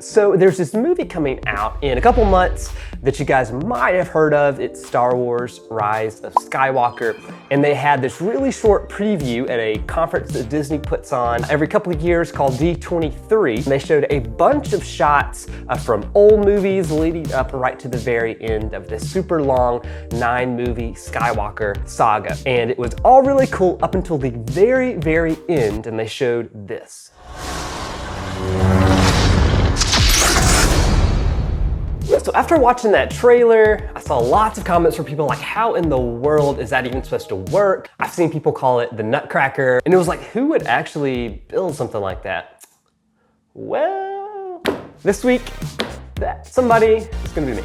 So there's this movie coming out in a couple months that you guys might have heard of. It's Star Wars Rise of Skywalker. And they had this really short preview at a conference that Disney puts on every couple of years called D23. And they showed a bunch of shots from old movies leading up right to the very end of this super long 9-movie Skywalker saga. And it was all really cool up until the very, very end, and they showed this. So after watching that trailer, I saw lots of comments from people like, how in the world is that even supposed to work? I've seen people call it the Nutcracker, and it was like, who would actually build something like that? Well, this week, that somebody is gonna be me.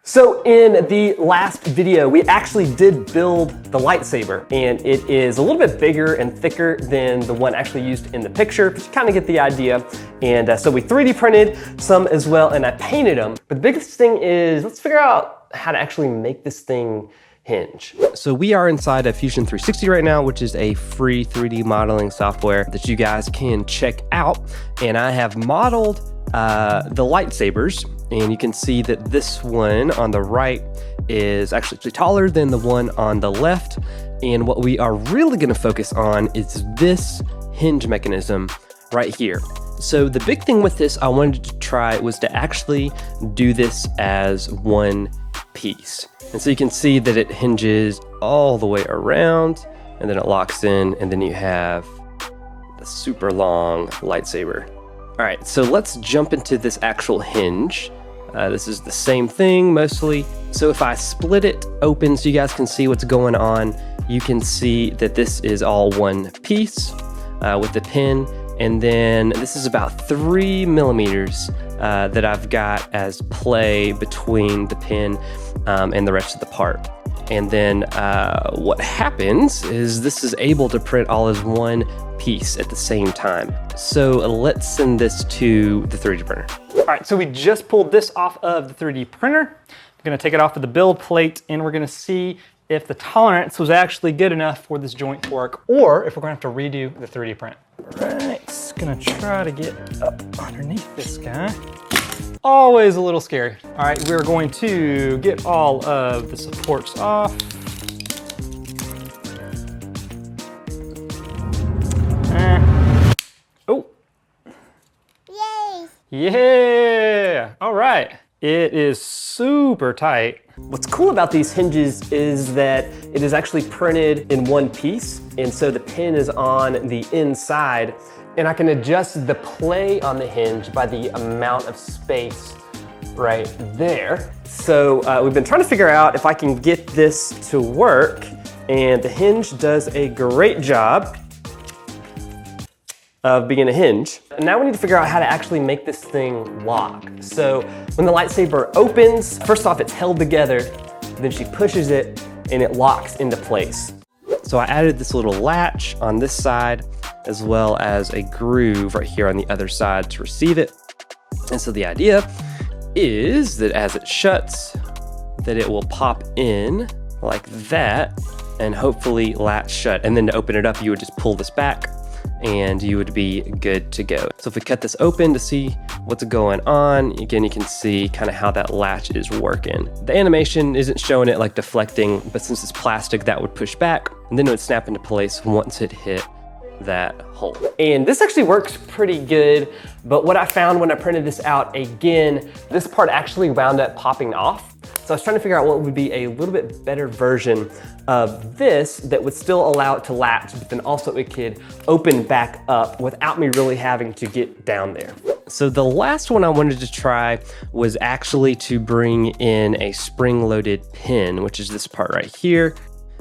So in the last video, we actually did build the lightsaber, and it is a little bit bigger and thicker than the one actually used in the picture, but you kind of get the idea. And so we 3D printed some as well, and I painted them. But the biggest thing is, let's figure out how to actually make this thing hinge. So we are inside of Fusion 360 right now, which is a free 3D modeling software that you guys can check out. And I have modeled the lightsabers, and you can see that this one on the right is actually taller than the one on the left. And what we are really going to focus on is this hinge mechanism right here. So the big thing with this I wanted to try was to actually do this as one piece. And so you can see that it hinges all the way around, and then it locks in, and then you have the super long lightsaber. All right, so let's jump into this actual hinge. This is the same thing mostly. So if I split it open so you guys can see what's going on, you can see that this is all one piece with the pin. And then this is about 3 millimeters that I've got as play between the pin and the rest of the part. And then what happens is this is able to print all as one piece at the same time. So let's send this to the 3D printer. All right, so we just pulled this off of the 3D printer. I'm gonna take it off of the build plate, and we're gonna see if the tolerance was actually good enough for this joint to work, or if we're gonna have to redo the 3D print. All right, gonna try to get up underneath this guy. Always a little scary. All right, we're going to get all of the supports off. Oh. Yay. Yeah, all right. It is super tight. What's cool about these hinges is that it is actually printed in one piece, and so the pin is on the inside, and I can adjust the play on the hinge by the amount of space right there. So we've been trying to figure out if I can get this to work, and the hinge does a great job of being a hinge. And now we need to figure out how to actually make this thing lock. So when the lightsaber opens, first off it's held together, then she pushes it and it locks into place. So I added this little latch on this side as well as a groove right here on the other side to receive it. And so the idea is that as it shuts, that it will pop in like that and hopefully latch shut. And then to open it up, you would just pull this back and you would be good to go. So if we cut this open to see what's going on, again, you can see kind of how that latch is working. The animation isn't showing it like deflecting, but since it's plastic, that would push back and then it would snap into place once it hit that hole. And this actually works pretty good, but what I found when I printed this out again, this part actually wound up popping off. So I was trying to figure out what would be a little bit better version of this that would still allow it to latch, but then also it could open back up without me really having to get down there. So the last one I wanted to try was actually to bring in a spring-loaded pin, which is this part right here.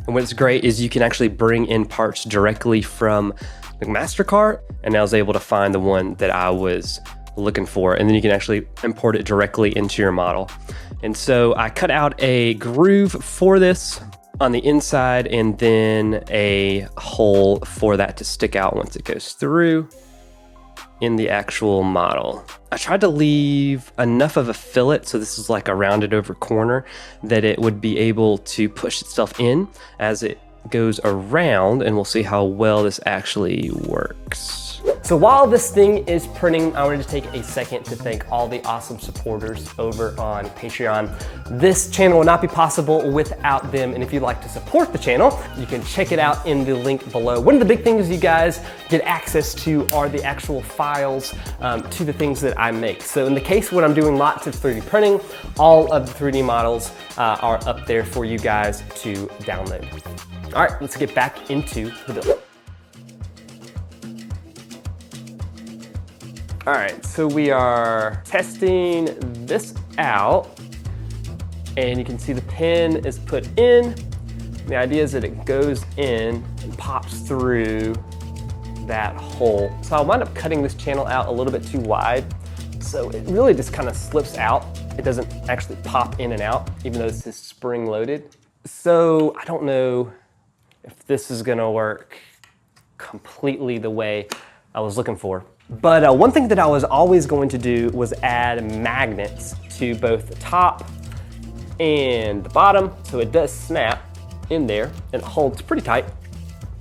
And what's great is you can actually bring in parts directly from the MasterCard, and I was able to find the one that I was looking for, and then you can actually import it directly into your model. And so I cut out a groove for this on the inside and then a hole for that to stick out once it goes through in the actual model. I tried to leave enough of a fillet, so this is like a rounded over corner, that it would be able to push itself in as it goes around, and we'll see how well this actually works. So while this thing is printing, I wanted to take a second to thank all the awesome supporters over on Patreon. This channel would not be possible without them, and if you'd like to support the channel, you can check it out in the link below. One of the big things you guys get access to are the actual files to the things that I make. So in the case when I'm doing lots of 3D printing, all of the 3D models are up there for you guys to download. All right, let's get back into the build. All right, so we are testing this out, and you can see the pin is put in. The idea is that it goes in and pops through that hole. So I'll wind up cutting this channel out a little bit too wide, so it really just kind of slips out. It doesn't actually pop in and out, even though this is spring loaded. So I don't know if this is gonna work completely the way I was looking for. But one thing that I was always going to do was add magnets to both the top and the bottom, so it does snap in there and it holds pretty tight.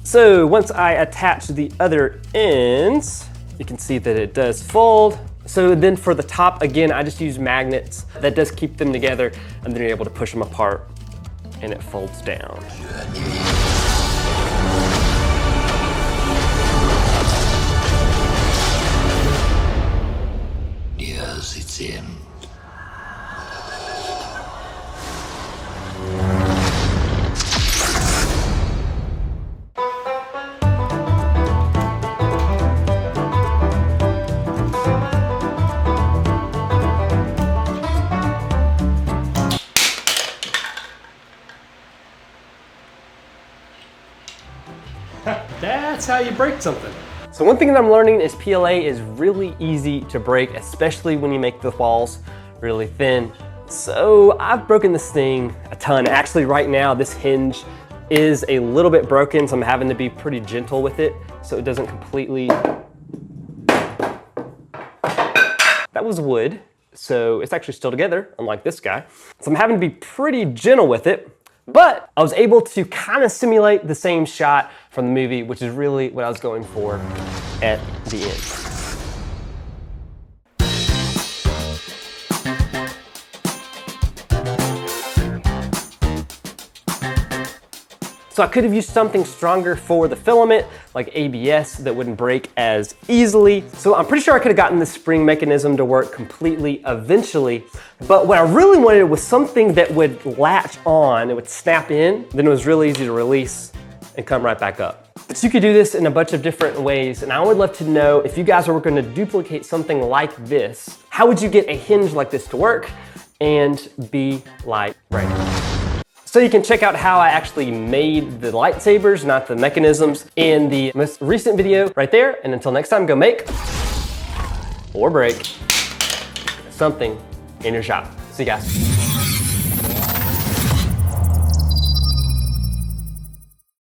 So once I attach the other ends, you can see that it does fold. So then for the top, again, I just use magnets. That does keep them together, and then you're able to push them apart and it folds down. Its end. That's how you break something. So one thing that I'm learning is PLA is really easy to break, especially when you make the walls really thin. So I've broken this thing a ton. Actually, right now, this hinge is a little bit broken, so I'm having to be pretty gentle with it so it doesn't completely... That was wood, so it's actually still together, unlike this guy. So I'm having to be pretty gentle with it. But I was able to kind of simulate the same shot from the movie, which is really what I was going for at the end. So I could have used something stronger for the filament, like ABS, that wouldn't break as easily. So I'm pretty sure I could have gotten the spring mechanism to work completely eventually. But what I really wanted was something that would latch on, it would snap in, then it was really easy to release and come right back up. But you could do this in a bunch of different ways, and I would love to know if you guys were gonna duplicate something like this, how would you get a hinge like this to work and be like right? So you can check out how I actually made the lightsabers, not the mechanisms, in the most recent video right there. And until next time, go make or break something in your shop. See you guys.